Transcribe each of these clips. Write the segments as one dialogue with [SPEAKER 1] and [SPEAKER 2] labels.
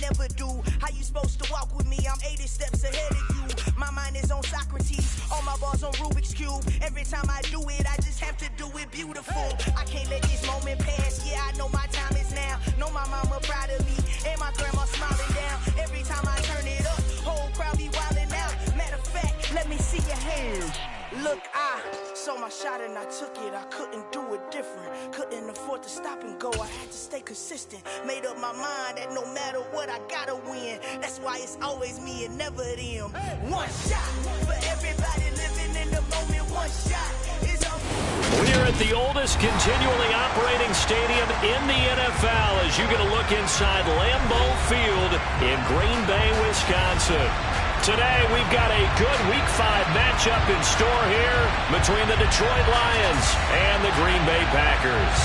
[SPEAKER 1] never do. How you supposed to walk with me? I'm 80 steps ahead of you. My mind is on Socrates, all my bars on Rubik's Cube. Every time I do it, I just have to do it beautiful. I can't let this moment pass, yeah, I know my time is now. Know my mama proud of me, and my grandma smiling down. Every time I turn it up, whole crowd be wildin' out. Matter of fact, let me see your hands. Look, I saw my shot and I took it. I couldn't do it different. Couldn't afford to stop and go. I had to stay consistent. Made up my mind that no matter what, I gotta win. That's why it's always me and never them. One shot for everybody living in the moment. One shot is all.
[SPEAKER 2] We're at the oldest continually operating stadium in the NFL as you get a look inside Lambeau Field in Green Bay, Wisconsin. Today, we've got a good Week 5 matchup in store here between the Detroit Lions and the Green Bay Packers.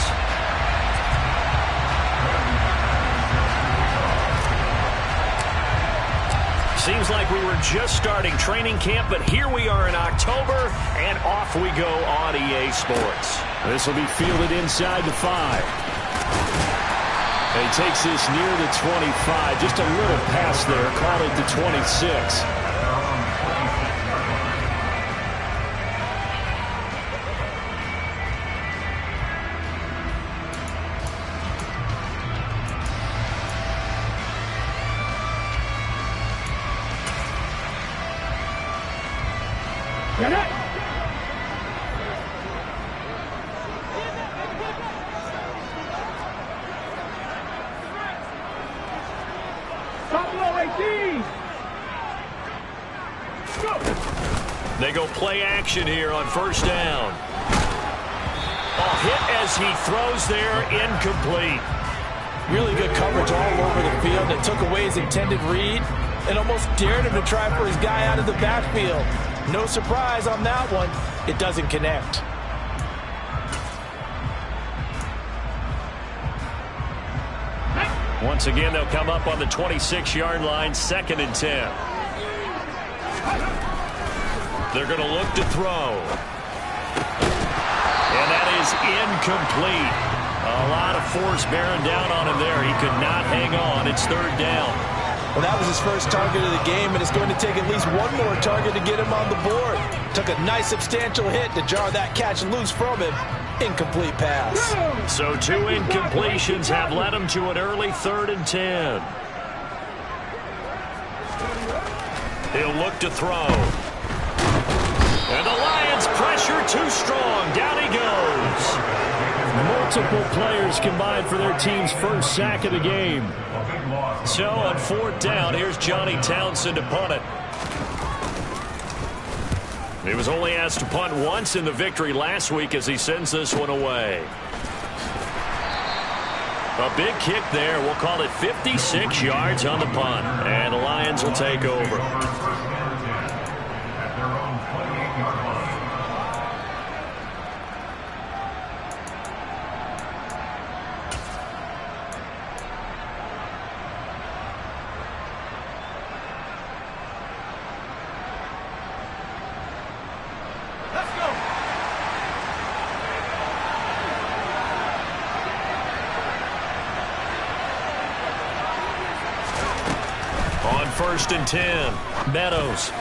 [SPEAKER 2] Seems like we were just starting training camp, but here we are in October, and off we go on EA Sports. This will be fielded inside the 5. And he takes this near the 25. Just a little pass there. Call it the 26.
[SPEAKER 3] Get it!
[SPEAKER 2] They go play action here on first down. A hit as he throws there, incomplete.
[SPEAKER 4] Really good coverage all over the field that took away his intended read and almost dared him to try for his guy out of the backfield. No surprise on that one. It doesn't connect.
[SPEAKER 2] Once again, they'll come up on the 26-yard line, 2nd and 10. They're going to look to throw. And that is incomplete. A lot of force bearing down on him there. He could not hang on. It's 3rd down.
[SPEAKER 4] Well, that was his first target of the game, and it's going to take at least one more target to get him on the board. Took a nice substantial hit to jar that catch loose from him. Incomplete pass.
[SPEAKER 2] So 2 incompletions have led him to an early 3rd and 10. He'll look to throw. And the Lions pressure too strong. Down he goes. Multiple players combined for their team's first sack of the game. So on 4th down, here's Johnny Townsend to punt it. He was only asked to punt once in the victory last week as he sends this one away. A big kick there. We'll call it 56 yards on the punt. And the Lions will take over. On 1st and 10, Meadows.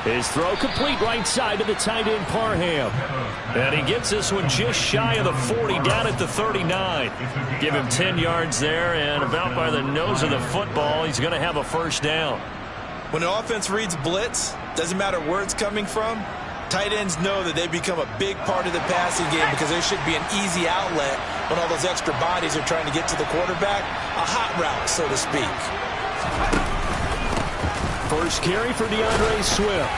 [SPEAKER 2] His throw complete right side to the tight end Parham. And he gets this one just shy of the 40, down at the 39. Give him 10 yards there, and about by the nose of the football, he's going to have a 1st down.
[SPEAKER 4] When an offense reads blitz, doesn't matter where it's coming from, tight ends know that they become a big part of the passing game because there should be an easy outlet when all those extra bodies are trying to get to the quarterback. A hot route, so to speak.
[SPEAKER 2] First carry for DeAndre Swift.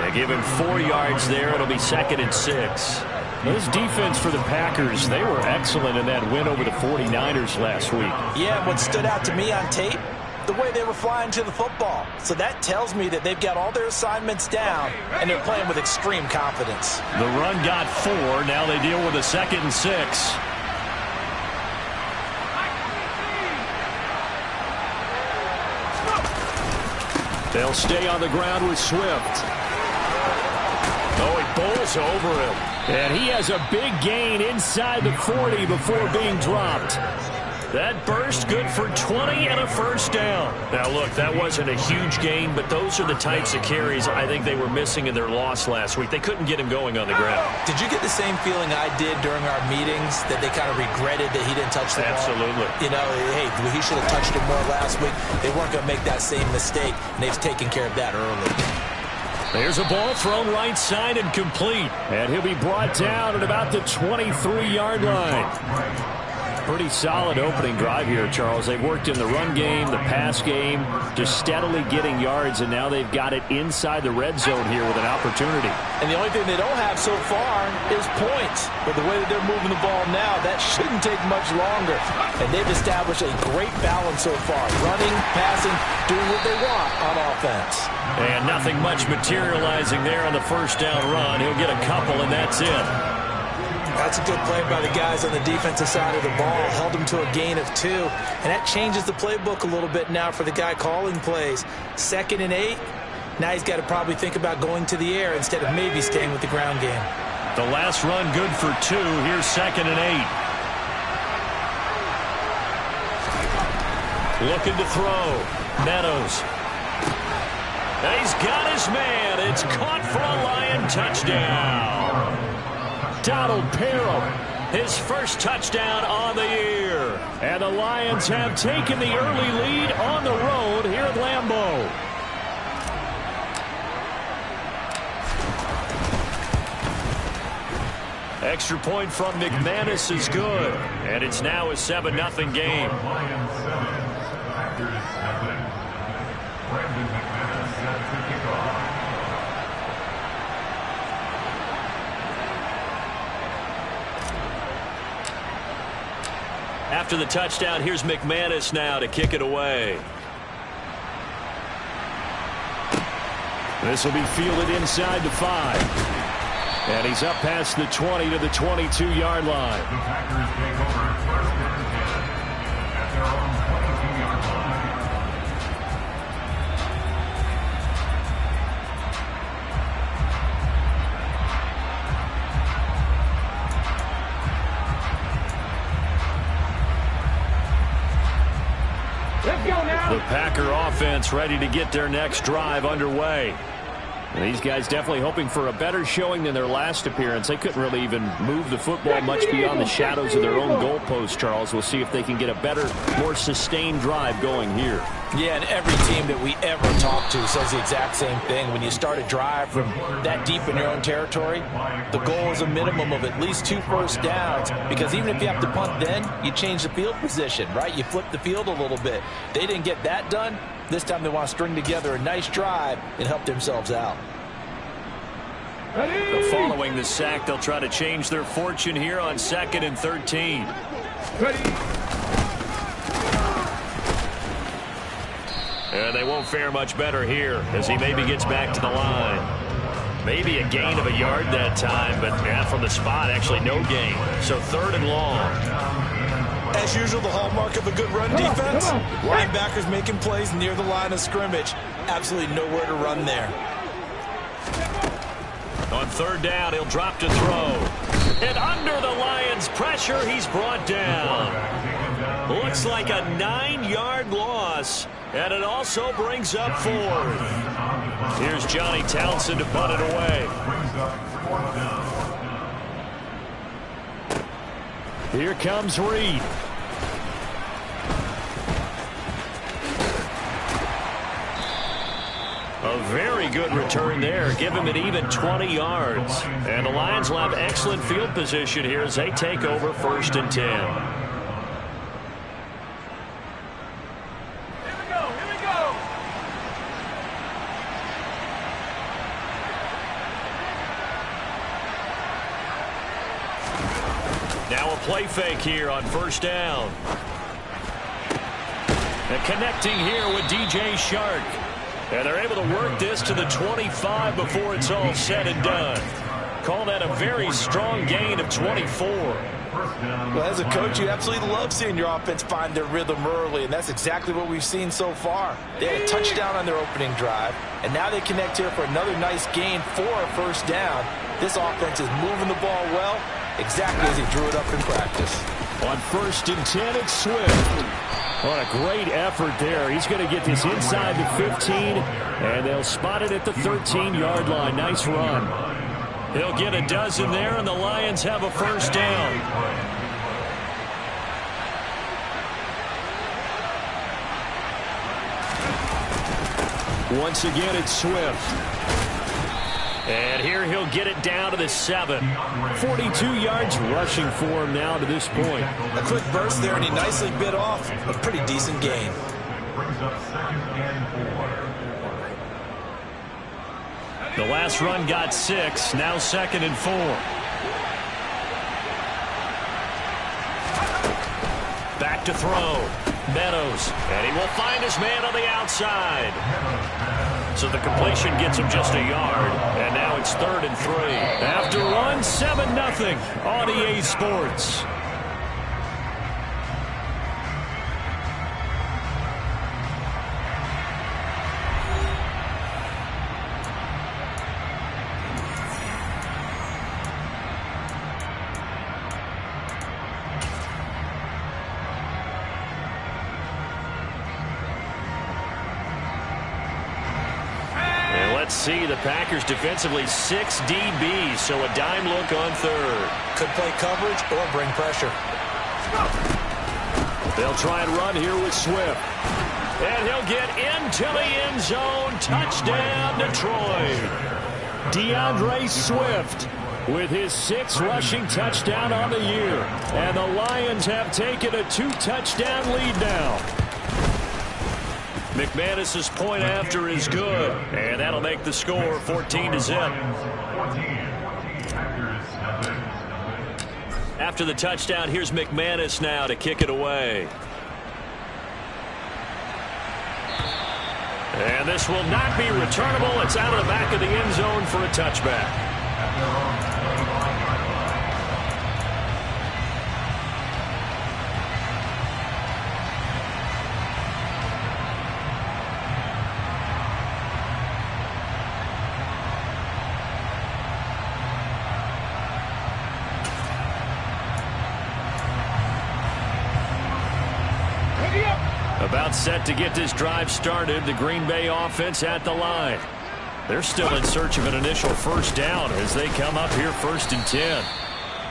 [SPEAKER 2] They give him 4 yards there. It'll be 2nd and 6. This defense for the Packers, they were excellent in that win over the 49ers last week.
[SPEAKER 4] Yeah, what stood out to me on tape, the way they were flying to the football. So that tells me that they've got all their assignments down, and they're playing with extreme confidence.
[SPEAKER 2] The run got 4. Now they deal with a 2nd and 6. They'll stay on the ground with Swift. Oh, he bowls over him. And he has a big gain inside the 40 before being dropped. That burst good for 20 and a first down. Now, look, that wasn't a huge gain, but those are the types of carries I think they were missing in their loss last week. They couldn't get him going on the ground.
[SPEAKER 4] Did you get the same feeling I did during our meetings, that they kind of regretted that he didn't touch the ball?
[SPEAKER 2] Absolutely.
[SPEAKER 4] You know, hey, he should have touched it more last week. They weren't going to make that same mistake, and they've taken care of that early.
[SPEAKER 2] There's a ball thrown right side and complete. And he'll be brought down at about the 23-yard line. Pretty solid opening drive here, Charles. They've worked in the run game, the pass game, just steadily getting yards, and now they've got it inside the red zone here with an opportunity.
[SPEAKER 4] And the only thing they don't have so far is points. But the way that they're moving the ball now, that shouldn't take much longer. And they've established a great balance so far. Running, passing, doing what they want on offense.
[SPEAKER 2] And nothing much materializing there on the first down run. He'll get a couple, and that's it.
[SPEAKER 4] That's a good play by the guys on the defensive side of the ball. Held them to a gain of 2. And that changes the playbook a little bit now for the guy calling plays. 2nd and 8. Now he's got to probably think about going to the air instead of maybe staying with the ground game.
[SPEAKER 2] The last run good for 2. Here's 2nd and 8. Looking to throw. Meadows. He's got his man. It's caught for a Lion touchdown. Donald Parham, his first touchdown on the year. And the Lions have taken the early lead on the road here at Lambeau. Extra point from McManus is good. And it's now a 7-0 game. After the touchdown, here's McManus now to kick it away. This will be fielded inside the 5. And he's up past the 20 to the 22-yard line.
[SPEAKER 3] The Packers take over first and 10 at their own 22-yard line.
[SPEAKER 2] The Packer offense ready to get their next drive underway. And these guys definitely hoping for a better showing than their last appearance. They couldn't really even move the football much beyond the shadows of their own goalpost, Charles. We'll see if they can get a better, more sustained drive going here.
[SPEAKER 4] Yeah, and every team that we ever talk to says the exact same thing. When you start a drive from that deep in your own territory, the goal is a minimum of at least 2 first downs, because even if you have to punt then, you change the field position, right? You flip the field a little bit. They didn't get that done. This time they want to string together a nice drive and help themselves out.
[SPEAKER 2] Following the sack, they'll try to change their fortune here on 2nd and 13. And they won't fare much better here as he maybe gets back to the line. Maybe a gain of a yard that time, but from the spot, actually no gain. So 3rd and long.
[SPEAKER 4] As usual, the hallmark of a good run defense, linebackers making plays near the line of scrimmage. Absolutely nowhere to run there.
[SPEAKER 2] On 3rd down, he'll drop to throw. And under the Lions' pressure, he's brought down. Looks like a 9-yard loss, and it also brings up 4th. Here's Johnny Townsend to punt it away. Here comes Reed. A very good return there. Give him an even 20 yards. And the Lions will have excellent field position here as they take over 1st and 10.
[SPEAKER 3] Here we go.
[SPEAKER 2] Now a play fake here on 1st down. And connecting here with DJ Chark. And they're able to work this to the 25 before it's all said and done. Call that a very strong gain of 24.
[SPEAKER 4] Well, as a coach, you absolutely love seeing your offense find their rhythm early, and that's exactly what we've seen so far. They had a touchdown on their opening drive, and now they connect here for another nice gain for a 1st down. This offense is moving the ball well, exactly as he drew it up in practice.
[SPEAKER 2] On 1st and 10, it's Swift. What a great effort there. He's going to get this inside the 15, and they'll spot it at the 13-yard line. Nice run. He'll get a dozen there, and the Lions have a first down. Once again, it's Swift. And here he'll get it down to the 7. 42 yards rushing for him now to this point.
[SPEAKER 4] A quick burst there, and he nicely bit off a pretty decent gain.
[SPEAKER 3] Brings up 2nd and 4.
[SPEAKER 2] The last run got 6. Now 2nd and 4. Back to throw. Meadows. And he will find his man on the outside. So the completion gets him just a yard. And now it's 3rd and 3. After one, 7-0 on EA Sports. See the Packers defensively 6 DBs, so a dime look on 3rd.
[SPEAKER 4] Could play coverage or bring pressure.
[SPEAKER 2] They'll try and run here with Swift. And he'll get into the end zone. Touchdown, Detroit. DeAndre Swift with his 6th rushing touchdown on the year. And the Lions have taken a 2-touchdown lead now. McManus's point after is good, and that'll make the score 14-0. After the touchdown, here's McManus now to kick it away. And this will not be returnable. It's out of the back of the end zone for a touchback. About set to get this drive started. The Green Bay offense at the line. They're still in search of an initial first down as they come up here 1st and 10.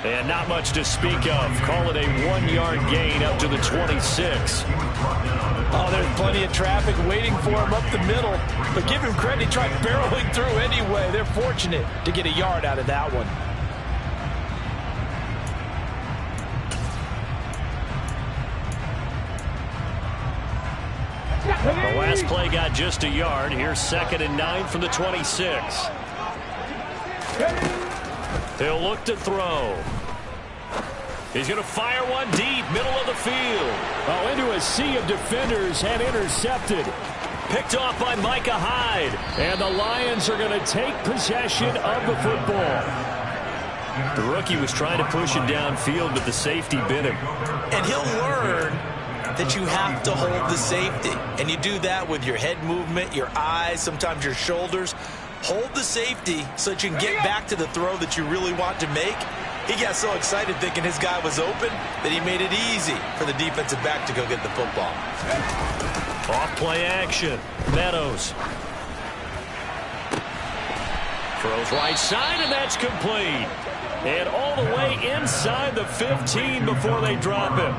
[SPEAKER 2] And not much to speak of. Call it a 1-yard gain up to the 26.
[SPEAKER 4] Oh, there's plenty of traffic waiting for him up the middle. But give him credit, he tried barreling through anyway. They're fortunate to get a yard out of that one.
[SPEAKER 2] The last play got just a yard. Here's 2nd and 9 from the 26. He'll look to throw. He's going to fire one deep, middle of the field. Oh, into a sea of defenders and intercepted. Picked off by Micah Hyde. And the Lions are going to take possession of the football. The rookie was trying to push it downfield, but the safety bit him.
[SPEAKER 4] And he'll learn that you have to hold the safety. And you do that with your head movement, your eyes, sometimes your shoulders. Hold the safety so that you can get back to the throw that you really want to make. He got so excited thinking his guy was open that he made it easy for the defensive back to go get the football.
[SPEAKER 2] Off play action. Meadows. Throws right side, and that's complete. And all the way inside the 15 before they drop him.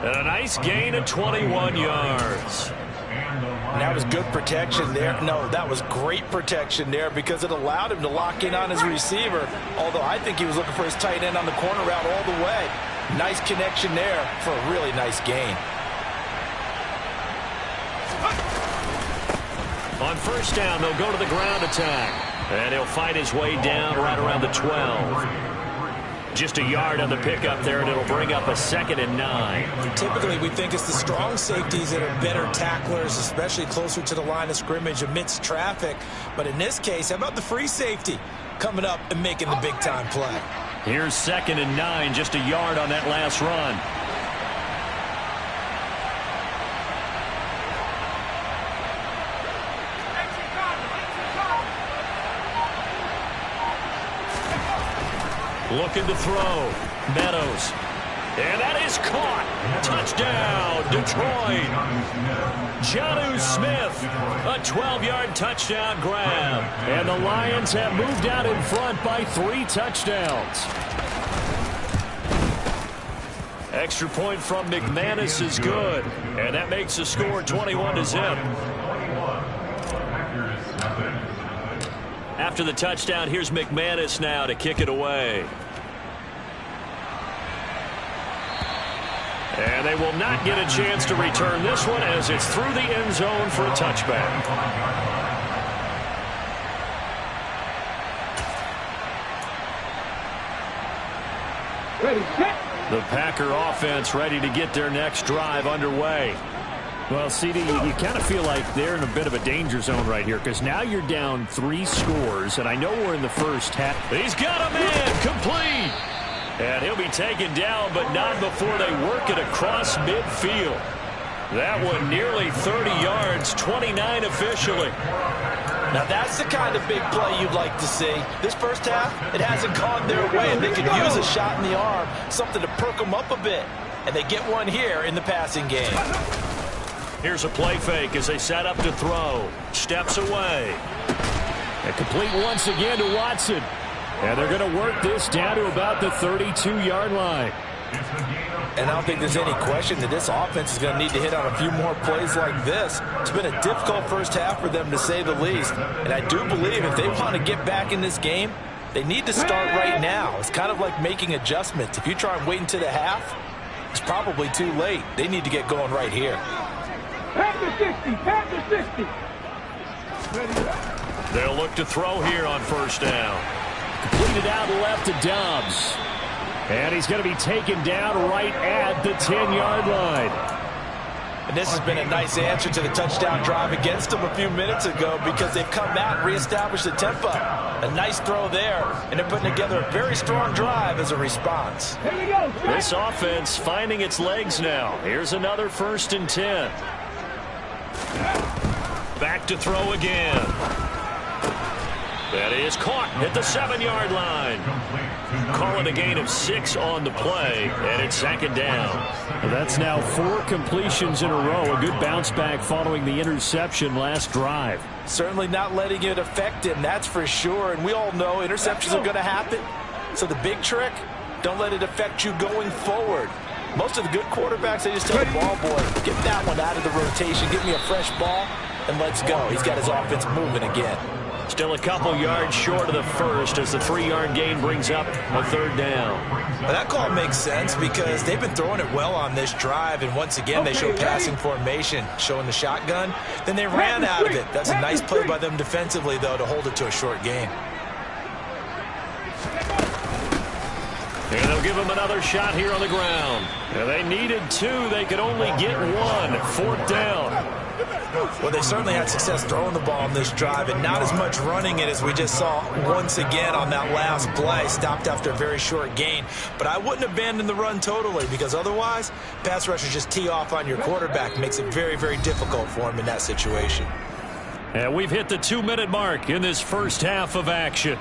[SPEAKER 2] And a nice gain of 21 yards.
[SPEAKER 4] And that was good protection there. No, that was great protection there because it allowed him to lock in on his receiver. Although I think he was looking for his tight end on the corner route all the way. Nice connection there for a really nice gain.
[SPEAKER 2] On first down, they'll go to the ground attack. And he'll fight his way down right around the 12. Just a yard on the pickup there, and it'll bring up a 2nd and 9.
[SPEAKER 4] Typically, we think it's the strong safeties that are better tacklers, especially closer to the line of scrimmage amidst traffic. But in this case, how about the free safety coming up and making the big-time play?
[SPEAKER 2] Here's 2nd and 9, just a yard on that last run. Looking to throw. Meadows. And that is caught. Touchdown, Detroit. Jonnu Smith, a 12-yard touchdown grab. And the Lions have moved out in front by 3 touchdowns. Extra point from McManus is good. And that makes the score 21-0. After the touchdown, here's McManus now to kick it away. And they will not get a chance to return this one as it's through the end zone for a touchback. The Packer offense ready to get their next drive underway. Well, CD, you kind of feel like they're in a bit of a danger zone right here because now you're down 3 scores, and I know we're in the first half. He's got a man complete. And he'll be taken down, but not before they work it across midfield. That one nearly 30 yards, 29 officially.
[SPEAKER 4] Now that's the kind of big play you'd like to see. This first half, it hasn't gone their way, and they could use a shot in the arm, something to perk them up a bit. And they get one here in the passing game.
[SPEAKER 2] Here's a play fake as they set up to throw. Steps away. And complete once again to Watson. And they're going to work this down to about the 32-yard line.
[SPEAKER 4] And I don't think there's any question that this offense is going to need to hit on a few more plays like this. It's been a difficult first half for them, to say the least. And I do believe if they want to get back in this game, they need to start right now. It's kind of like making adjustments. If you try and wait until the half, it's probably too late. They need to get going right here.
[SPEAKER 5] Panther 60.
[SPEAKER 2] They'll look to throw here on first down. Completed out left to Dobbs. And he's going to be taken down right at the 10-yard line.
[SPEAKER 4] And this has been a nice answer to the touchdown drive against them a few minutes ago because they've come out and reestablished the tempo. A nice throw there, and they're putting together a very strong drive as a response.
[SPEAKER 2] This offense finding its legs now. Here's another 1st and 10. Back to throw again. That is caught at the 7-yard line. Call it a gain of 6 on the play, and it's 2nd down.
[SPEAKER 6] That's now 4 completions in a row. A good bounce back following the interception last drive.
[SPEAKER 4] Certainly not letting it affect him, that's for sure. And we all know interceptions are going to happen. So the big trick, don't let it affect you going forward. Most of the good quarterbacks, they just tell the ball boy, get that one out of the rotation, give me a fresh ball, and let's go. He's got his offense moving again.
[SPEAKER 2] Still a couple yards short of the first as the 3-yard gain brings up a 3rd down.
[SPEAKER 4] Well, that call makes sense because they've been throwing it well on this drive, and once again they show passing formation, showing the shotgun. Then they ran out of it. That's a nice play by them defensively, though, to hold it to a short gain.
[SPEAKER 2] And they'll give them another shot here on the ground. And they needed 2. They could only get 1. 4th down.
[SPEAKER 4] Well, they certainly had success throwing the ball on this drive and not as much running it as we just saw once again on that last play. Stopped after a very short gain. But I wouldn't abandon the run totally because otherwise, pass rushers just tee off on your quarterback. Makes it very, very difficult for him in that situation.
[SPEAKER 2] And we've hit the 2-minute mark in this first half of action.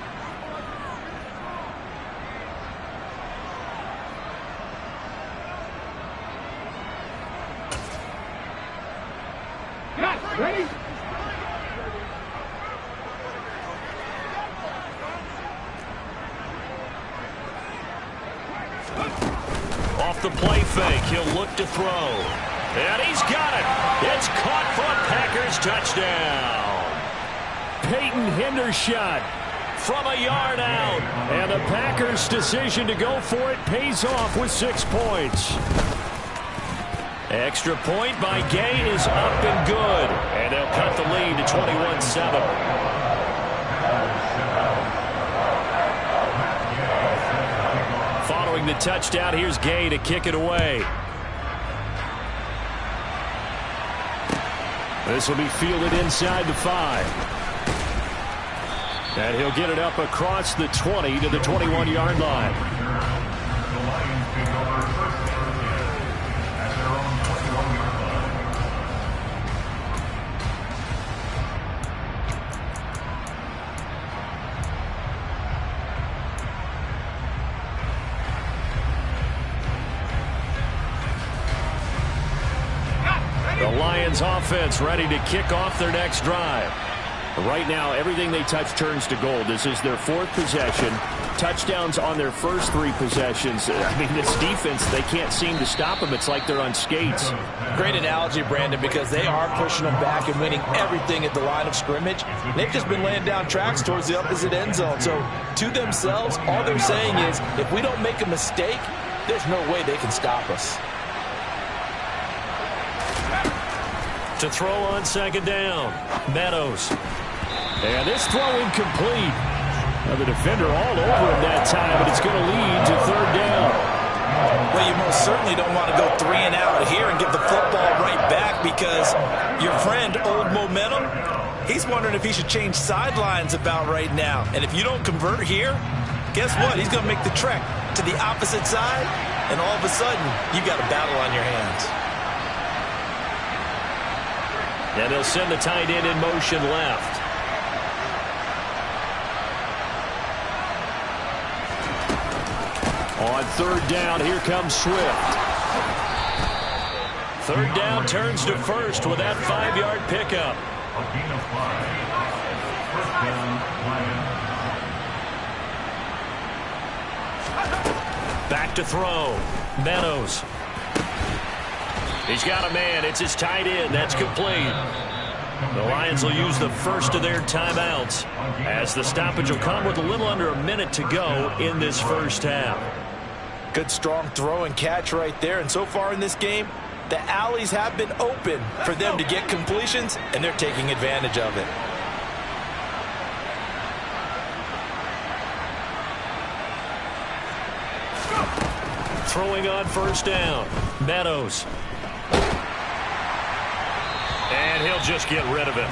[SPEAKER 5] Ready?
[SPEAKER 2] Off the play fake, he'll look to throw. And he's got it. It's caught for a Packers touchdown.
[SPEAKER 6] Peyton Hendershot
[SPEAKER 2] From a yard out.
[SPEAKER 6] And the Packers' decision to go for it pays off with 6 points.
[SPEAKER 2] Extra point by Gay is up and good. And they'll cut the lead to 21-7. Following the touchdown, here's Gay to kick it away.
[SPEAKER 6] This will be fielded inside the 5. And he'll get it up across the 20 to the 21-yard line.
[SPEAKER 3] The Lions take over first down at their own 21-yard line.
[SPEAKER 2] The Lions offense ready to kick off their next drive.
[SPEAKER 6] Right now, everything they touch turns to gold. This is their 4th possession. Touchdowns on their first 3 possessions. I mean, this defense, they can't seem to stop them. It's like they're on skates.
[SPEAKER 4] Great analogy, Brandon, because they are pushing them back and winning everything at the line of scrimmage. They've just been laying down tracks towards the opposite end zone. So, to themselves, all they're saying is, if we don't make a mistake, there's no way they can stop us.
[SPEAKER 2] To throw on 2nd down, Meadows. And this throw incomplete. Now the defender all over him that time, but it's going to lead to 3rd down.
[SPEAKER 4] Well, you most certainly don't want to go 3 and out here and give the football right back, because your friend, Old Momentum, he's wondering if he should change sidelines about right now. And if you don't convert here, guess what? He's going to make the trek to the opposite side, and all of a sudden, you've got a battle on your hands.
[SPEAKER 2] And they'll send the tight end in motion left. On 3rd down, here comes Swift. 3rd down turns to 1st with that 5-yard pickup.
[SPEAKER 3] A gain of 5. 1st down, Lions.
[SPEAKER 2] Back to throw. Meadows. He's got a man. It's his tight end. That's complete. The Lions will use the first of their timeouts, as the stoppage will come with a little under a minute to go in this first half.
[SPEAKER 4] Good, strong throw and catch right there. And so far in this game, the alleys have been open for them to get completions, and they're taking advantage of it.
[SPEAKER 2] Throwing on 1st down, Meadows. And he'll just get rid of it.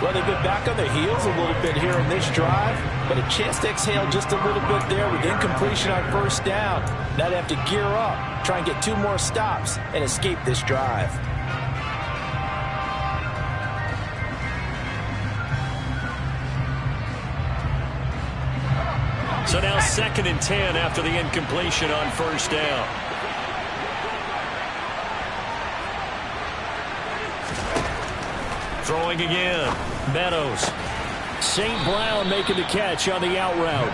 [SPEAKER 4] Well, they've been back on their heels a little bit here in this drive, but a chance to exhale just a little bit there with incompletion on 1st down. Now they have to gear up, try and get 2 more stops, and escape this drive.
[SPEAKER 2] So now 2nd and 10 after the incompletion on 1st down. Throwing again, Meadows. St. Brown making the catch on the out route.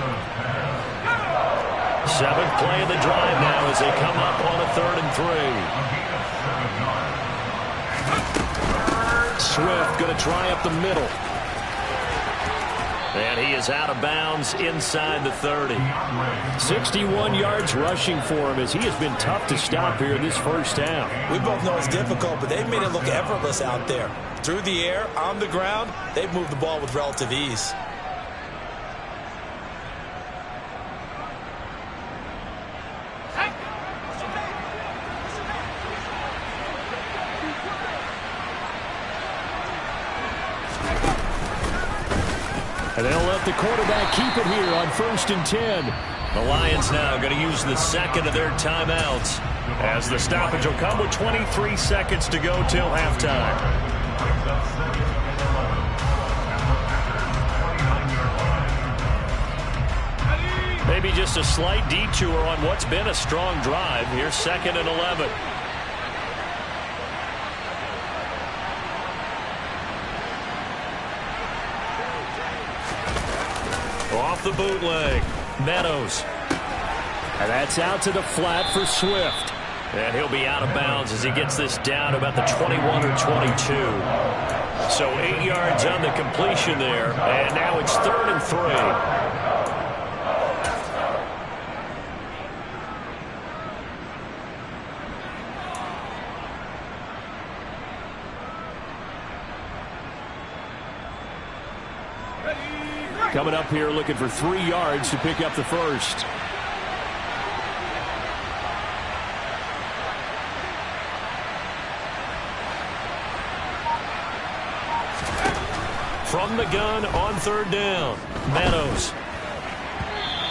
[SPEAKER 2] 7th play of the drive now as they come up on a 3rd and 3. Swift going to try up the middle. And he is out of bounds inside the 30. 61 yards rushing for him, as he has been tough to stop here in this first half.
[SPEAKER 4] We both know it's difficult, but they've made it look effortless out there. Through the air, on the ground, they've moved the ball with relative ease.
[SPEAKER 6] And they'll let the quarterback keep it here on 1st and 10.
[SPEAKER 2] The Lions now going to use the 2nd of their timeouts, as the stoppage will come with 23 seconds to go till halftime. Maybe just a slight detour on what's been a strong drive. Here's 2nd and 11. Off the bootleg, Meadows.
[SPEAKER 6] And that's out to the flat for Swift.
[SPEAKER 2] And he'll be out of bounds as he gets this down about the 21 or 22. So 8 yards on the completion there, and now it's 3rd and 3.
[SPEAKER 6] Coming up here looking for 3 yards to pick up the first.
[SPEAKER 2] From the gun on 3rd down, Meadows.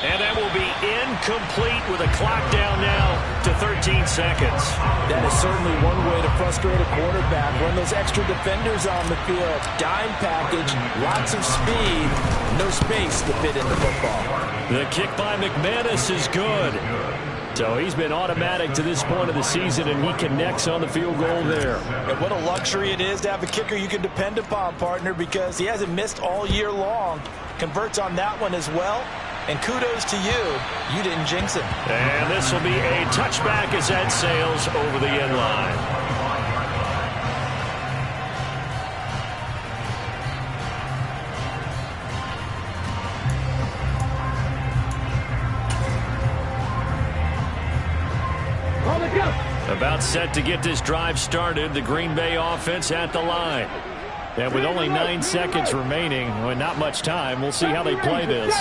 [SPEAKER 2] And that will be incomplete with a clock down now to 13 seconds.
[SPEAKER 4] That is certainly one way to frustrate a quarterback. Run those extra defenders on the field. Dime package, lots of speed, no space to fit in the football.
[SPEAKER 2] The kick by McManus is good. So he's been automatic to this point of the season, and he connects on the field goal there.
[SPEAKER 4] And what a luxury it is to have a kicker you can depend upon, partner, because he hasn't missed all year long. Converts on that one as well. And kudos to you. You didn't jinx him.
[SPEAKER 2] And this will be a touchback as that sails over the end line. About set to get this drive started, the Green Bay offense at the line. And with only 9 seconds remaining, well, not much time, we'll see how they play this.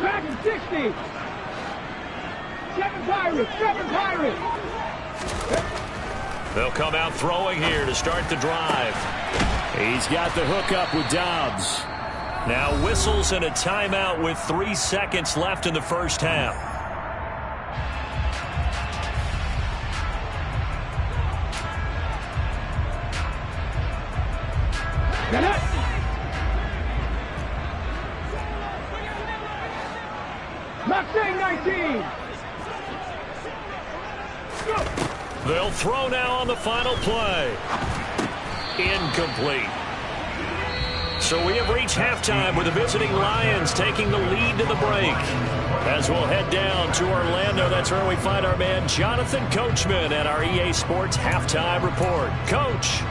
[SPEAKER 5] Back in 60. 7 Pirates.
[SPEAKER 2] They'll come out throwing here to start the drive. He's got the hook up with Dobbs. Now whistles and a timeout with 3 seconds left in the first half.
[SPEAKER 5] Mustang 19.
[SPEAKER 2] They'll throw now on the final play. Incomplete. So we have reached halftime with the visiting Lions taking the lead to the break. As we'll head down to Orlando, that's where we find our man Jonathan Coachman at our EA Sports Halftime Report. Coach.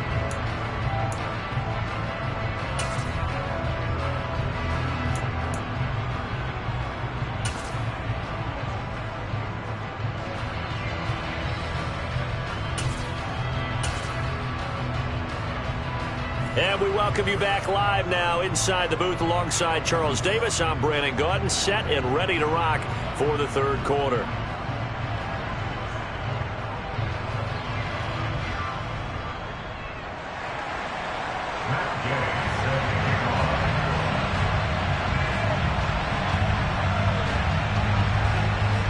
[SPEAKER 2] And we welcome you back live now inside the booth alongside Charles Davis. I'm Brandon Gaudin, set and ready to rock for the third quarter.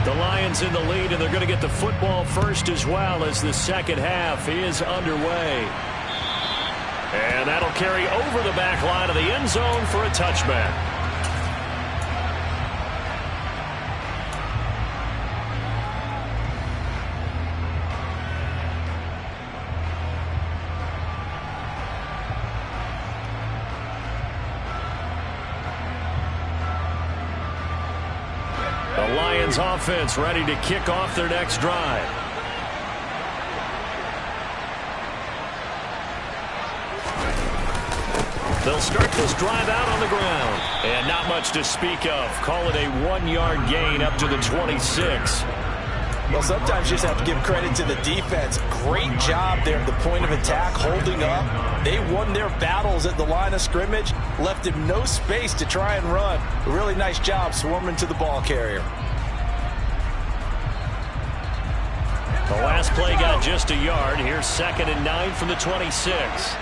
[SPEAKER 2] The Lions in the lead, and they're going to get the football first as well as the second half is underway. And that'll carry over the back line of the end zone for a touchback. The Lions offense ready to kick off their next drive. They'll start this drive out on the ground. And not much to speak of. Call it a 1-yard gain up to the 26.
[SPEAKER 4] Well, sometimes you just have to give credit to the defense. Great job there at the point of attack, holding up. They won their battles at the line of scrimmage, left him no space to try and run. A really nice job swarming to the ball carrier.
[SPEAKER 2] The last play got just a yard. Here's 2nd and 9 from the 26.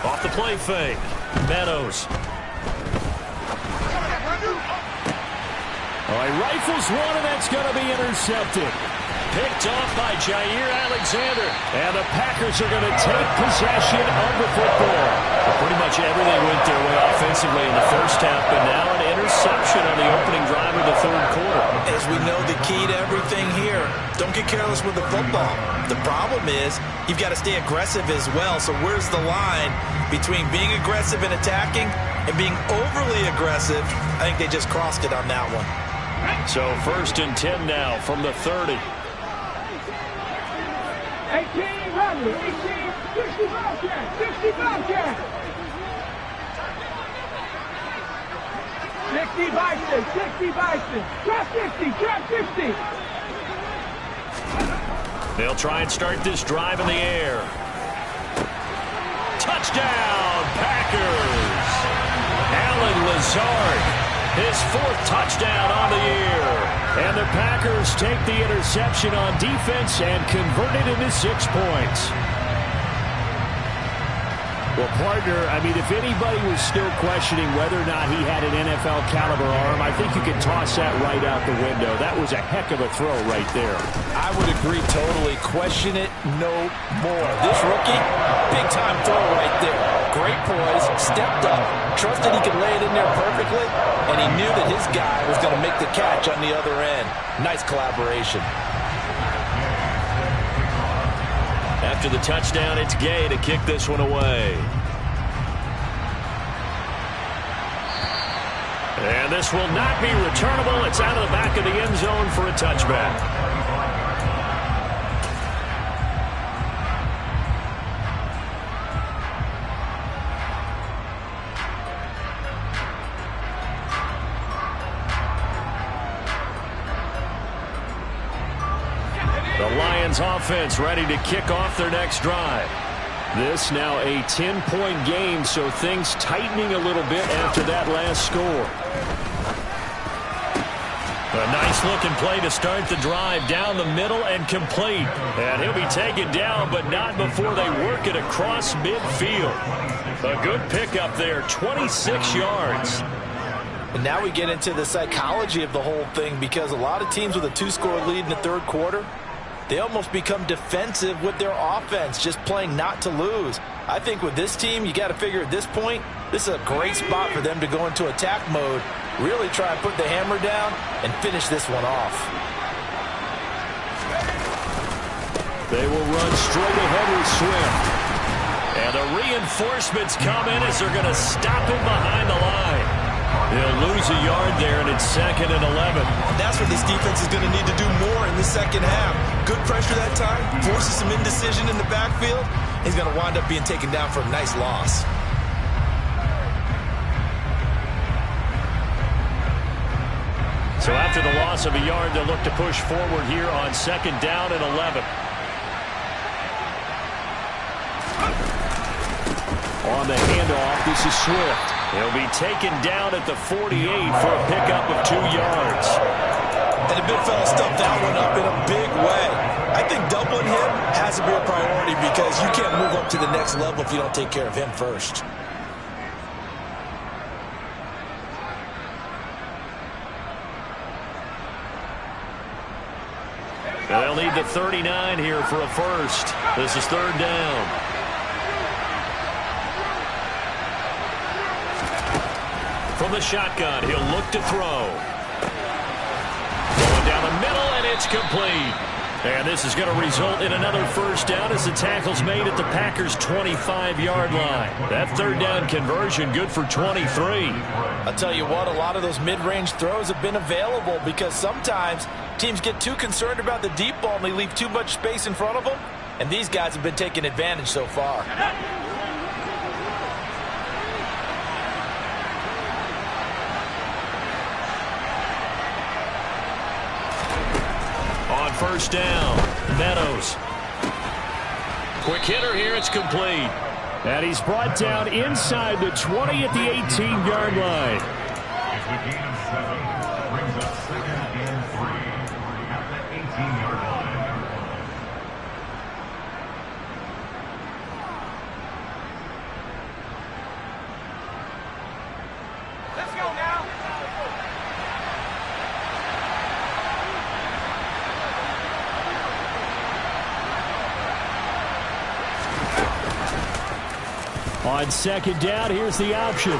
[SPEAKER 2] Off the play fake. Meadows. Oh, he rifles one, and that's going to be intercepted. Picked off by Jair Alexander. And the Packers are going to take possession of the football. Well, pretty much everything went their way offensively in the first half, but now an interception on the opening drive of the third quarter.
[SPEAKER 4] As we know, the key to everything here, don't get careless with the football. The problem is you've got to stay aggressive as well. So where's the line between being aggressive and attacking and being overly aggressive? I think they just crossed it on that one.
[SPEAKER 2] So 1st and 10 now from the 30.
[SPEAKER 5] 18, Rodney, 18, 60 Bobcat, 60 Bobcat. 60 Bison, 60 Bison, drop 60.
[SPEAKER 2] They'll try and start this drive in the air. Touchdown, Packers! Allen Lazard, his 4th touchdown on the year. And the Packers take the interception on defense and convert it into 6 points.
[SPEAKER 6] Well, partner, I mean, if anybody was still questioning whether or not he had an NFL caliber arm, I think you can toss that right out the window. That was a heck of a throw right there.
[SPEAKER 4] I would agree totally. Question it no more. This rookie, big-time throw right there. Great poise, stepped up, trusted he could lay it in there perfectly, and he knew that his guy was going to make the catch on the other end. Nice collaboration.
[SPEAKER 2] After the touchdown, it's Gay to kick this one away. And this will not be returnable. It's out of the back of the end zone for a touchback. The Lions offense ready to kick off their next drive. This now a 10-point game, so things tightening a little bit after that last score. A nice-looking play to start the drive down the middle and complete. And he'll be taken down, but not before they work it across midfield. A good pickup there, 26 yards.
[SPEAKER 4] And now we get into the psychology of the whole thing, because a lot of teams with a 2-score lead in the third quarter, they almost become defensive with their offense, just playing not to lose. I think with this team, you got to figure at this point, this is a great spot for them to go into attack mode, really try and put the hammer down and finish this one off.
[SPEAKER 2] They will run straight ahead with Swift. And the reinforcements come in as they're going to stop him behind the line. They'll lose a yard there, and it's 2nd and 11.
[SPEAKER 4] That's what this defense is going to need to do more in the second half. Good pressure that time, forces some indecision in the backfield. He's going to wind up being taken down for a nice loss.
[SPEAKER 2] So after the loss of a yard, they'll look to push forward here on 2nd down and 11. On the handoff, this is Swift. He'll be taken down at the 48 for a pickup of 2 yards.
[SPEAKER 4] And the big fella stuffed that one up in a big way. I think doubling him has to be a priority, because you can't move up to the next level if you don't take care of him first.
[SPEAKER 2] They'll need the 39 here for a first. This is 3rd down. From the shotgun, he'll look to throw. Going down the middle, and it's complete. And this is going to result in another first down as the tackle's made at the Packers' 25-yard line. That 3rd down conversion good for 23.
[SPEAKER 4] I'll tell you what, a lot of those mid-range throws have been available, because sometimes teams get too concerned about the deep ball and they leave too much space in front of them. And these guys have been taking advantage so far.
[SPEAKER 2] First down, Meadows. Quick hitter here, it's complete.
[SPEAKER 6] And he's brought down inside the 20 at the 18-yard line.
[SPEAKER 3] It's a gain of 7, brings up 2nd and 3 at the 18-yard line.
[SPEAKER 5] Let's go now.
[SPEAKER 6] On 2nd down, here's the option.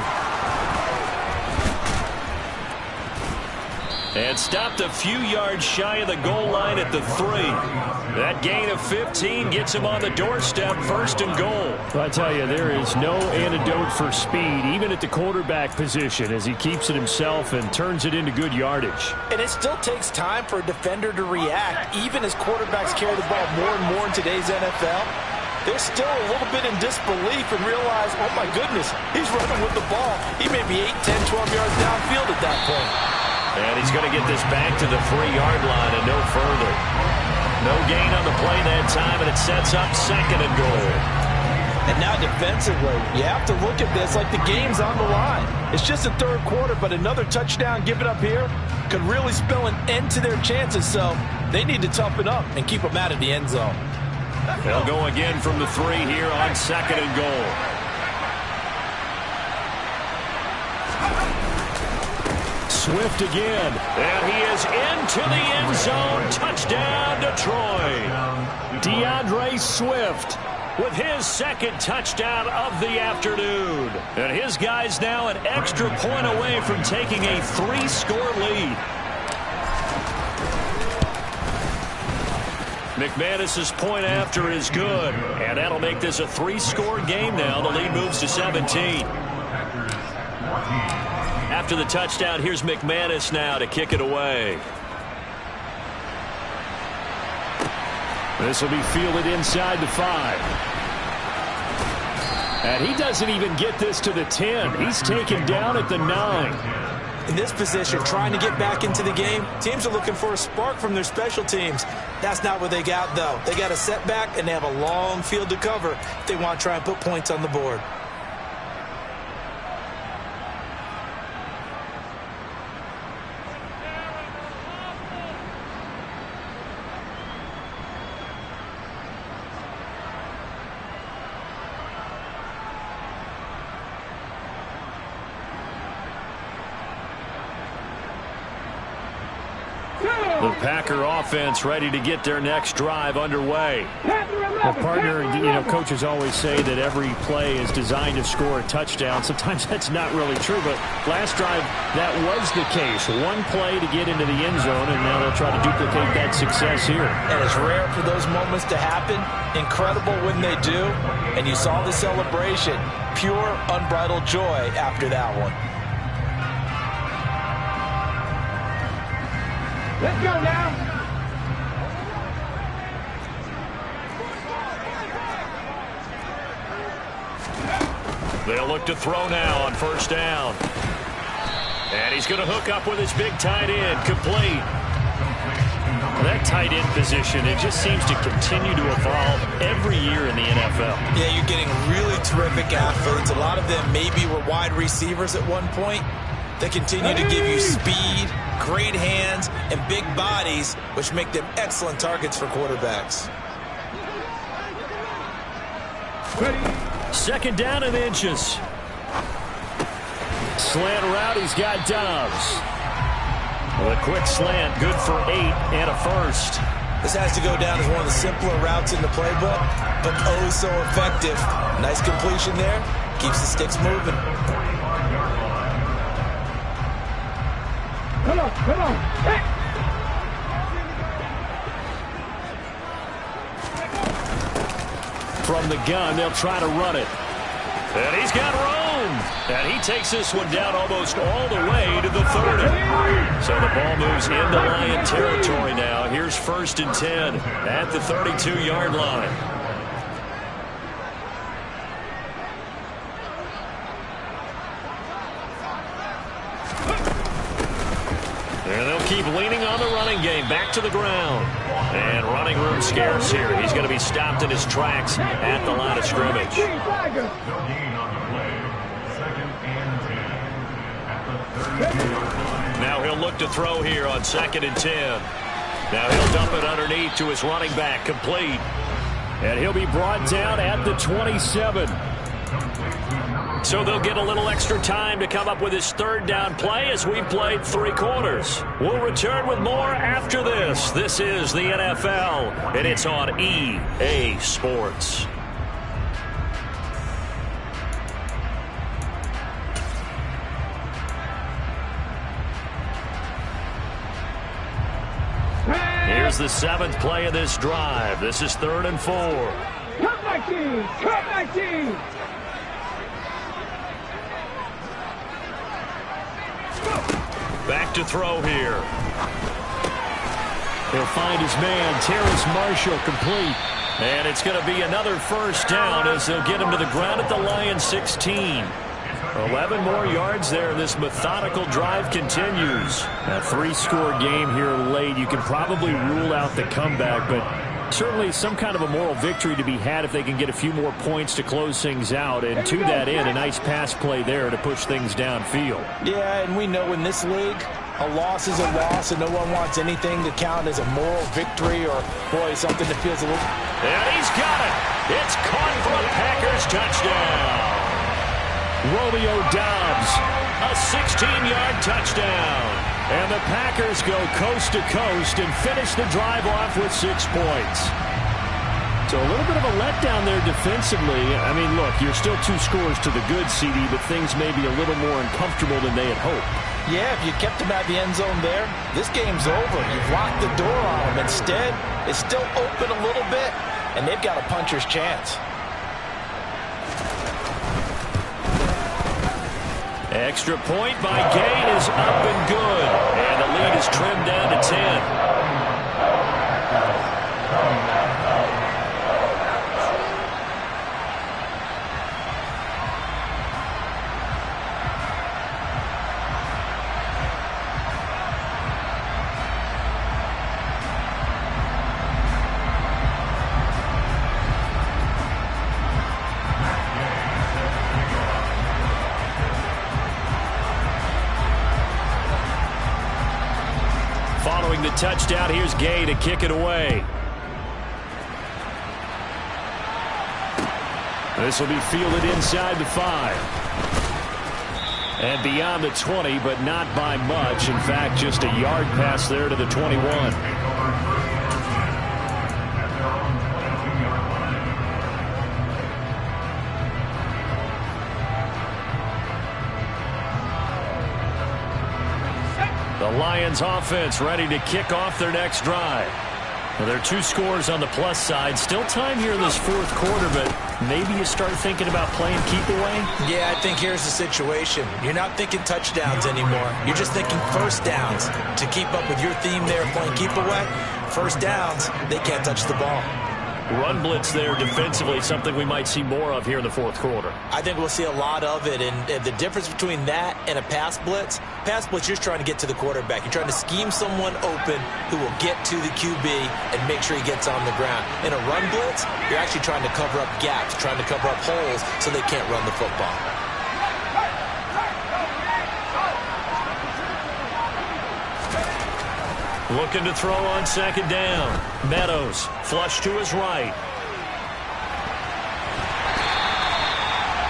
[SPEAKER 2] And stopped a few yards shy of the goal line at the 3. That gain of 15 gets him on the doorstep, 1st and goal.
[SPEAKER 6] I tell you, there is no antidote for speed, even at the quarterback position, as he keeps it himself and turns it into good yardage.
[SPEAKER 4] And it still takes time for a defender to react, even as quarterbacks carry the ball more and more in today's NFL. They're still a little bit in disbelief and realize, oh my goodness, he's running with the ball. He may be 8, 10, 12 yards downfield at that point.
[SPEAKER 2] And he's going to get this back to the 3-yard line and no further. No gain on the play that time, and it sets up 2nd and goal.
[SPEAKER 4] And now defensively, you have to look at this like the game's on the line. It's just the 3rd quarter, but another touchdown given up here could really spell an end to their chances, so they need to toughen up and keep them out of the end zone.
[SPEAKER 2] They'll go again from the 3 here on 2nd and goal.
[SPEAKER 6] Swift again.
[SPEAKER 2] And he is into the end zone. Touchdown, Detroit.
[SPEAKER 6] DeAndre Swift
[SPEAKER 2] with his second touchdown of the afternoon. And his guys now an extra point away from taking a 3-score lead. McManus's point after is good. And that'll make this a 3-score game now. The lead moves to 17. After the touchdown, here's McManus now to kick it away.
[SPEAKER 6] This will be fielded inside the 5. And he doesn't even get this to the 10. He's taken down at the 9.
[SPEAKER 4] In this position, trying to get back into the game, teams are looking for a spark from their special teams. That's not what they got, though. They got a setback, and they have a long field to cover if they want to try and put points on the board.
[SPEAKER 2] The Packer offense ready to get their next drive underway.
[SPEAKER 6] Well, partner, coaches always say that every play is designed to score a touchdown. Sometimes that's not really true, but last drive, that was the case. One play to get into the end zone, and now they'll try to duplicate that success here.
[SPEAKER 4] And it's rare for those moments to happen. Incredible when they do. And you saw the celebration. Pure, unbridled joy after that one.
[SPEAKER 5] Let's go now.
[SPEAKER 2] They'll look to throw now on first down. And he's going to hook up with his big tight end. Complete. That tight end position, it just seems to continue to evolve every year in the NFL.
[SPEAKER 4] Yeah, you're getting really terrific athletes. A lot of them maybe were wide receivers at one point. They continue to give you speed, great hands, and big bodies, which make them excellent targets for quarterbacks.
[SPEAKER 2] Second down and inches.
[SPEAKER 6] Slant route, he's got Dobbs.
[SPEAKER 2] Well, a quick slant, good for 8 and a first.
[SPEAKER 4] This has to go down as one of the simpler routes in the playbook, but oh so effective. Nice completion there. Keeps the sticks moving.
[SPEAKER 5] Come on, come on. Hey.
[SPEAKER 2] From the gun, they'll try to run it. And he's got room. And he takes this one down almost all the way to the 30. So the ball moves into Lion territory now. Here's 1st and 10 at the 32-yard line. And they'll keep leaning on the running game. Back to the ground. And running room scarce here. He's going to be stopped in his tracks at the line of scrimmage.
[SPEAKER 3] No gain on the play. 2nd and 10 at the 32-yard line.
[SPEAKER 2] Now he'll look to throw here on 2nd and 10. Now he'll dump it underneath to his running back. Complete.
[SPEAKER 6] And he'll be brought down at the 27.
[SPEAKER 2] So they'll get a little extra time to come up with his 3rd down play as we've played 3 quarters. We'll return with more after this. This is the NFL, and it's on EA Sports. Here's the 7th play of this drive. This is 3rd and 4.
[SPEAKER 5] Come my team! Come my team!
[SPEAKER 2] Back to throw here.
[SPEAKER 6] He'll find his man, Terrace Marshall, complete.
[SPEAKER 2] And it's going to be another 1st down as they'll get him to the ground at the Lions 16. 11 more yards there. This methodical drive continues.
[SPEAKER 6] A 3-score game here late. You can probably rule out the comeback, but certainly some kind of a moral victory to be had if they can get a few more points to close things out. And to that end, a nice pass play there to push things downfield.
[SPEAKER 4] Yeah, and we know in this league, a loss is a loss, and no one wants anything to count as a moral victory or, boy, something that feels a little...
[SPEAKER 2] And he's got it. It's caught for a Packers touchdown. Romeo Doubs, a 16-yard touchdown. And the Packers go coast to coast and finish the drive off with 6 points. So a little bit of a letdown there defensively. I mean, look, you're still 2 scores to the good, CD, but things may be a little more uncomfortable than they had hoped.
[SPEAKER 4] Yeah, if you kept them at the end zone there, this game's over. You've locked the door on them. Instead, it's still open a little bit, and they've got a puncher's chance.
[SPEAKER 2] Extra point by Gain is up and good. And the lead is trimmed down to 10. The touchdown, here's Gay to kick it away. This will be fielded inside the 5. And beyond the 20, but not by much. In fact, just a yard pass there to the 21. The Lions offense ready to kick off their next drive. Well, there are 2 scores on the plus side. Still time here in this 4th quarter, but maybe you start thinking about playing keep away?
[SPEAKER 4] Yeah, I think here's the situation. You're not thinking touchdowns anymore. You're just thinking first downs. To keep up with your theme there, playing keep away, first downs, they can't touch the ball.
[SPEAKER 2] Run blitz there defensively, something we might see more of here in the 4th quarter.
[SPEAKER 4] I think we'll see a lot of it, and the difference between that and a pass blitz, you're just trying to get to the quarterback. You're trying to scheme someone open who will get to the QB and make sure he gets on the ground. In a run blitz, you're actually trying to cover up gaps, trying to cover up holes so they can't run the football.
[SPEAKER 2] Looking to throw on 2nd down. Meadows, flush to his right.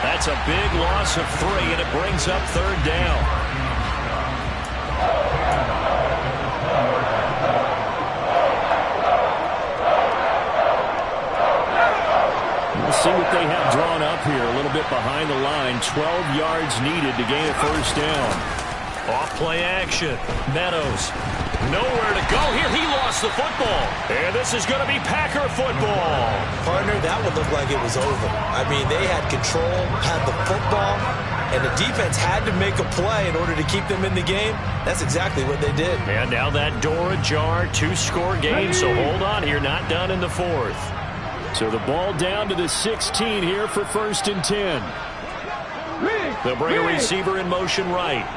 [SPEAKER 2] That's a big loss of 3, and it brings up 3rd down. We'll see what they have drawn up here. A little bit behind the line. 12 yards needed to gain a 1st down. Off play action. Meadows. Nowhere to go here. He lost the football. And this is going to be Packer football.
[SPEAKER 4] Partner, that would look like it was over. I mean, they had control, had the football, and the defense had to make a play in order to keep them in the game. That's exactly what they did.
[SPEAKER 2] And now that door ajar, 2-score game, so hold on here. Not done in the 4th. So the ball down to the 16 here for 1st and 10. They'll bring a receiver in motion right.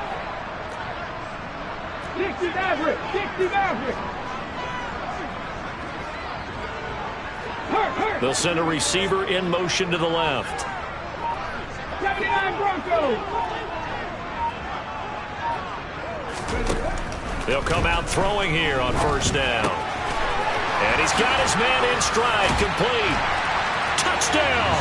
[SPEAKER 5] 60 Maverick! 60 Maverick!
[SPEAKER 2] They'll send a receiver in motion to the left.
[SPEAKER 5] 79 Broncos!
[SPEAKER 2] They'll come out throwing here on 1st down. And he's got his man in stride, complete. Touchdown!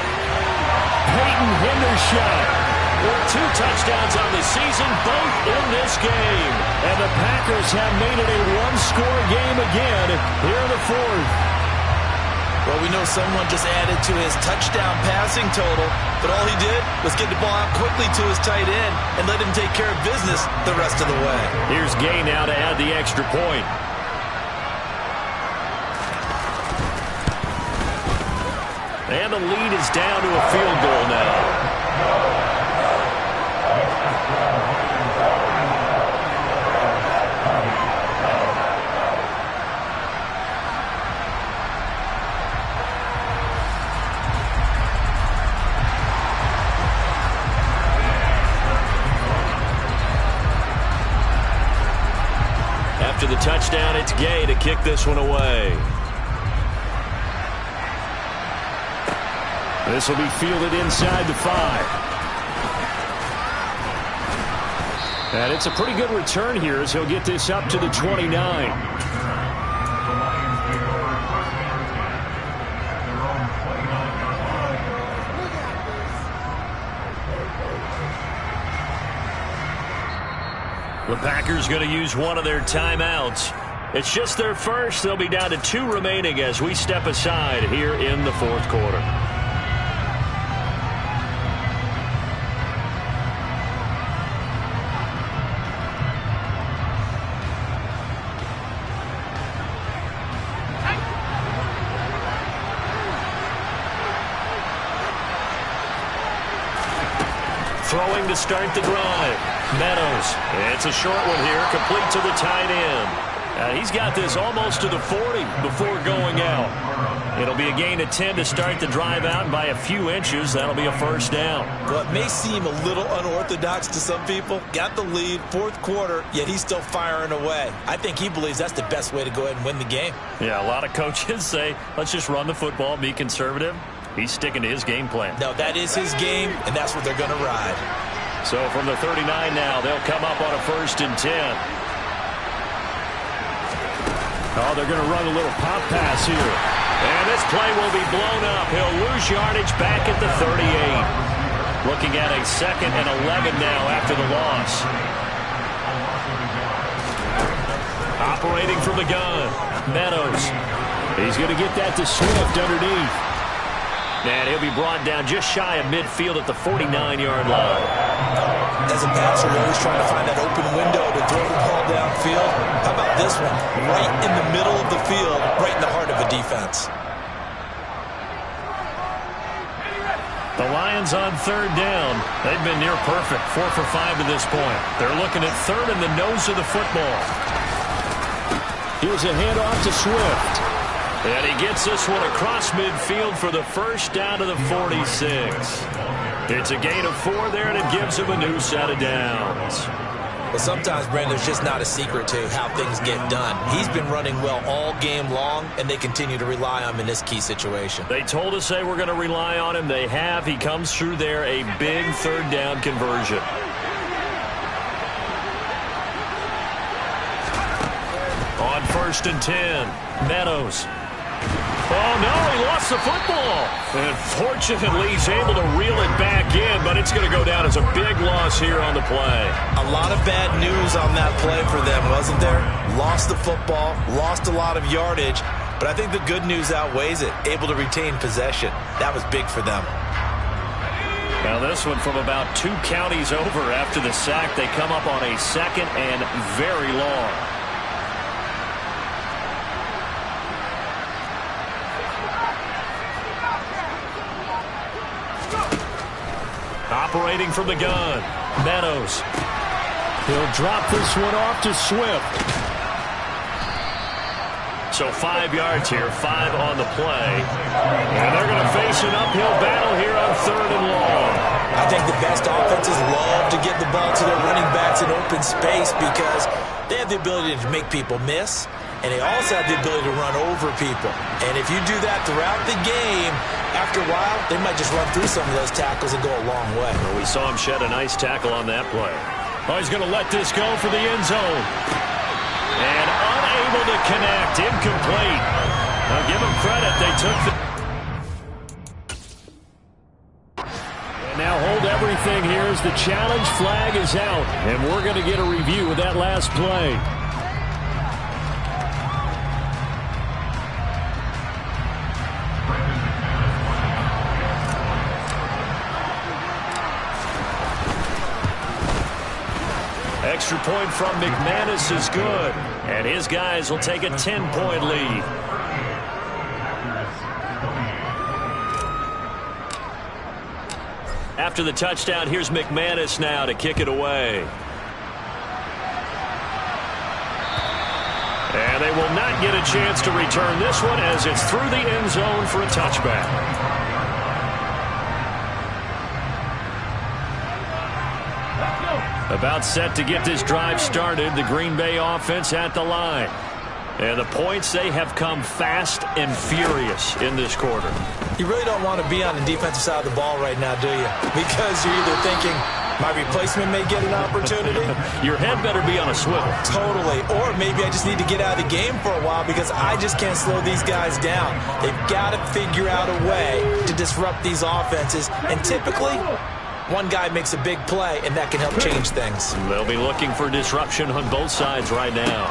[SPEAKER 2] Peyton Hendershot. 2 touchdowns on the season, both in this game. And the Packers have made it a 1-score game again here in the 4th.
[SPEAKER 4] Well, we know someone just added to his touchdown passing total, but all he did was get the ball out quickly to his tight end and let him take care of business the rest of the way.
[SPEAKER 2] Here's Gay now to add the extra point. And the lead is down to a field goal now. After the touchdown, it's Gay to kick this one away. This will be fielded inside the 5. And it's a pretty good return here as he'll get this up to the 29. The Packers going to use one of their timeouts. It's just their first. They'll be down to 2 remaining as we step aside here in the fourth quarter. Throwing to start the drive. Meadows. It's a short one here, complete to the tight end. He's got this almost to the 40 before going out. It'll be a gain of 10 to start the drive out, and by a few inches, that'll be a first down.
[SPEAKER 4] Well, it may seem a little unorthodox to some people. Got the lead, fourth quarter, yet he's still firing away. I think he believes that's the best way to go ahead and win the game.
[SPEAKER 2] Yeah, a lot of coaches say, let's just run the football, be conservative. He's sticking to his game plan.
[SPEAKER 4] No, that is his game, and that's what they're going to ride.
[SPEAKER 2] So from the 39 now, they'll come up on a 1st and 10. Oh, they're going to run a little pop pass here. And this play will be blown up. He'll lose yardage back at the 38. Looking at a 2nd and 11 now after the loss. Operating from the gun, Meadows. He's going to get that to Swift underneath. And he'll be brought down just shy of midfield at the 49-yard line.
[SPEAKER 4] As a passer, you're always trying to find that open window to throw the ball downfield. How about this one? Right in the middle of the field, right in the heart of a defense.
[SPEAKER 2] The Lions on 3rd down. They've been near perfect, 4 for 5 to this point. They're looking at 3rd in the nose of the football.
[SPEAKER 6] Here's a handoff to Swift.
[SPEAKER 2] And he gets this one across midfield for the first down to the 46. It's a gain of 4 there, and it gives him a new set of downs.
[SPEAKER 4] Well, sometimes, Brandon, there's just not a secret to how things get done. He's been running well all game long, and they continue to rely on him in this key situation.
[SPEAKER 2] They told us they were going to rely on him. They have. He comes through there, a big 3rd down conversion. On 1st and 10, Meadows. Oh, no, he lost the football. And fortunately, he's able to reel it back in, but it's going to go down as a big loss here on the play.
[SPEAKER 4] A lot of bad news on that play for them, wasn't there? Lost the football, lost a lot of yardage, but I think the good news outweighs it. Able to retain possession. That was big for them.
[SPEAKER 2] Now this one from about 2 counties over after the sack. They come up on a 2nd and very long. Operating from the gun, Meadows.
[SPEAKER 6] He'll drop this one off to Swift.
[SPEAKER 2] So 5 yards here, 5 on the play. And they're going to face an uphill battle here on 3rd and long.
[SPEAKER 4] I think the best offenses love to give the ball to their running backs in open space because they have the ability to make people miss, and they also have the ability to run over people. And if you do that throughout the game, after a while, they might just run through some of those tackles and go a long way.
[SPEAKER 2] Well, we saw him shed a nice tackle on that play. Oh, he's going to let this go for the end zone. And unable to connect, incomplete. Now give them credit, they took the...
[SPEAKER 6] And now hold everything here as the challenge flag is out. And we're going to get a review of that last play.
[SPEAKER 2] Extra point from McManus is good, and his guys will take a 10-point lead. After the touchdown, here's McManus now to kick it away. And they will not get a chance to return this one as it's through the end zone for a touchback. About set to get this drive started, the Green Bay offense at the line. And the points, they have come fast and furious in this quarter.
[SPEAKER 4] You really don't want to be on the defensive side of the ball right now, do you? Because you're either thinking, my replacement may get an opportunity.
[SPEAKER 2] Your head better be on a swivel.
[SPEAKER 4] Totally. Or maybe I just need to get out of the game for a while because I just can't slow these guys down. They've got to figure out a way to disrupt these offenses. And typically, one guy makes a big play, and that can help change things.
[SPEAKER 2] They'll be looking for disruption on both sides right now.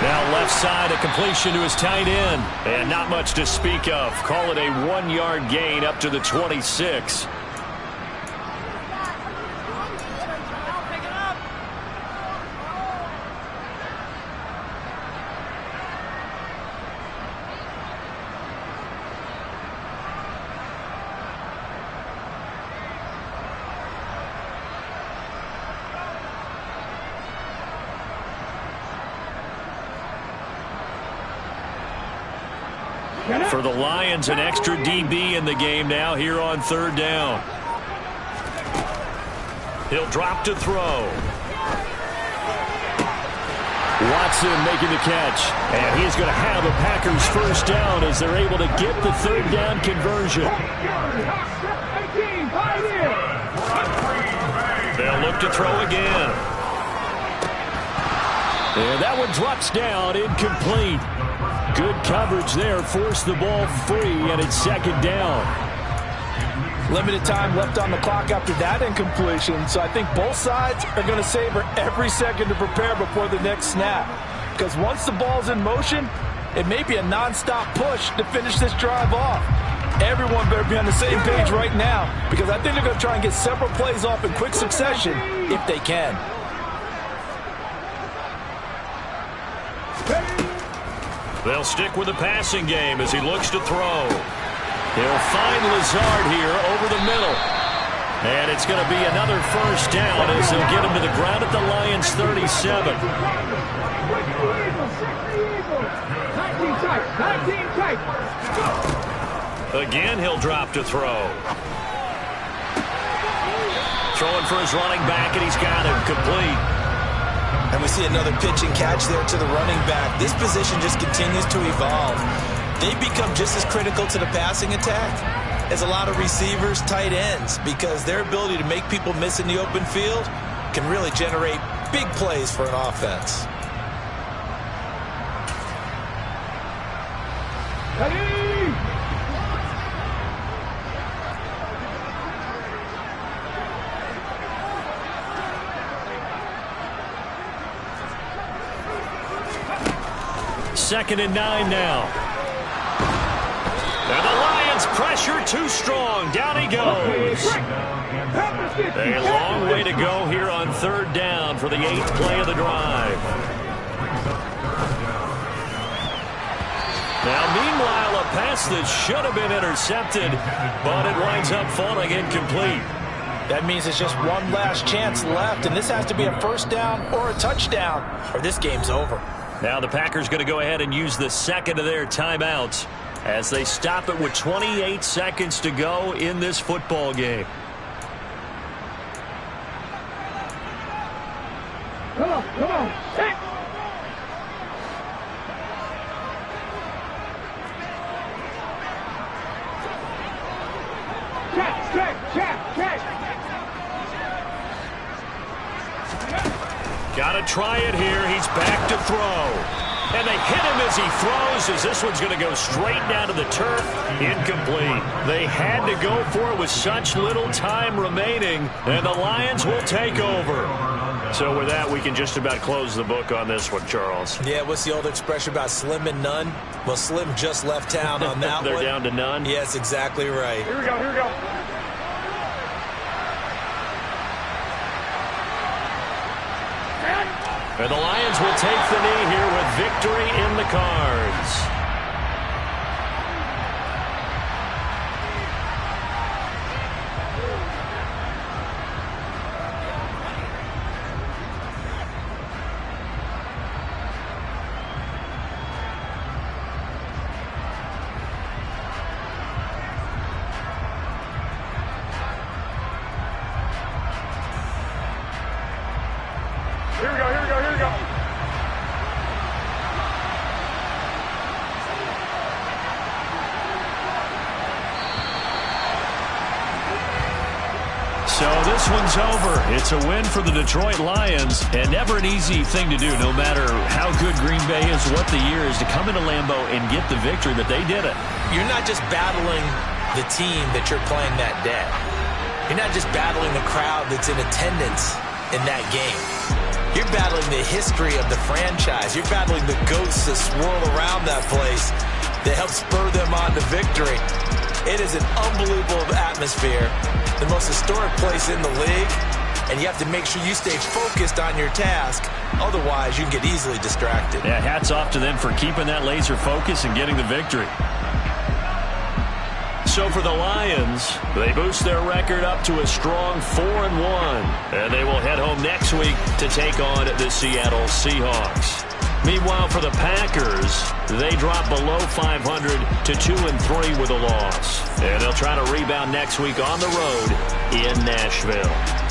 [SPEAKER 2] Now left side, a completion to his tight end. And not much to speak of. Call it a 1-yard gain up to the 26. For the Lions, an extra DB in the game now here on 3rd down. He'll drop to throw. Watson making the catch. And he's going to have a Packers first down as they're able to get the 3rd down conversion. They'll look to throw again. And that one drops down, incomplete. Good coverage there, forced the ball free, and it's 2nd down.
[SPEAKER 4] Limited time left on the clock after that incompletion, so I think both sides are going to savor every second to prepare before the next snap. Because once the ball's in motion, it may be a non-stop push to finish this drive off. Everyone better be on the same page right now, because I think they're going to try and get several plays off in quick succession if they can.
[SPEAKER 2] They'll stick with the passing game as he looks to throw. He'll find Lazard here over the middle. And it's going to be another first down as they'll get him to the ground at the Lions' 37. Again, he'll drop to throw. Throwing for his running back, and he's got him complete.
[SPEAKER 4] And we see another pitch and catch there to the running back. This position just continues to evolve. They become just as critical to the passing attack as a lot of receivers, tight ends, because their ability to make people miss in the open field can really generate big plays for an offense.
[SPEAKER 2] Second and 9 now. And the Lions pressure too strong. Down he goes. A long way to go here on 3rd down for the 8th play of the drive. Now, meanwhile, a pass that should have been intercepted, but it winds up falling incomplete.
[SPEAKER 4] That means it's just one last chance left, and this has to be a first down or a touchdown, or this game's over.
[SPEAKER 2] Now the Packers going to go ahead and use the second of their timeouts as they stop it with 28 seconds to go in this football game.
[SPEAKER 5] Come on, come on. Hey. Check.
[SPEAKER 2] Got to try it here. He's back to throw. And they hit him as he throws, as this one's going to go straight down to the turf. Incomplete. They had to go for it with such little time remaining, and the Lions will take over. So with that, we can just about close the book on this one, Charles.
[SPEAKER 4] Yeah, what's the old expression about slim and none? Well, Slim just left town on that
[SPEAKER 2] They're
[SPEAKER 4] one.
[SPEAKER 2] down to none?
[SPEAKER 4] Yes, exactly right.
[SPEAKER 5] Here we go.
[SPEAKER 2] And the Lions will take the knee here with victory in the cards.
[SPEAKER 5] Here we go.
[SPEAKER 2] So this one's over. It's a win for the Detroit Lions, and never an easy thing to do, no matter how good Green Bay is, what the year is, to come into Lambeau and get the victory, but they did it.
[SPEAKER 4] You're not just battling the team that you're playing that day. You're not just battling the crowd that's in attendance in that game. You're battling the history of the franchise. You're battling the ghosts that swirl around that place that help spur them on to victory. It is an unbelievable atmosphere, the most historic place in the league, and you have to make sure you stay focused on your task. Otherwise, you can get easily distracted.
[SPEAKER 6] Yeah, hats off to them for keeping that laser focus and getting the victory. So for the Lions, they boost their record up to a strong 4-1, and they will head home next week to take on the Seattle Seahawks. Meanwhile, for the Packers, they drop below 500 to 2-3 with a loss, and they'll try to rebound next week on the road in Nashville.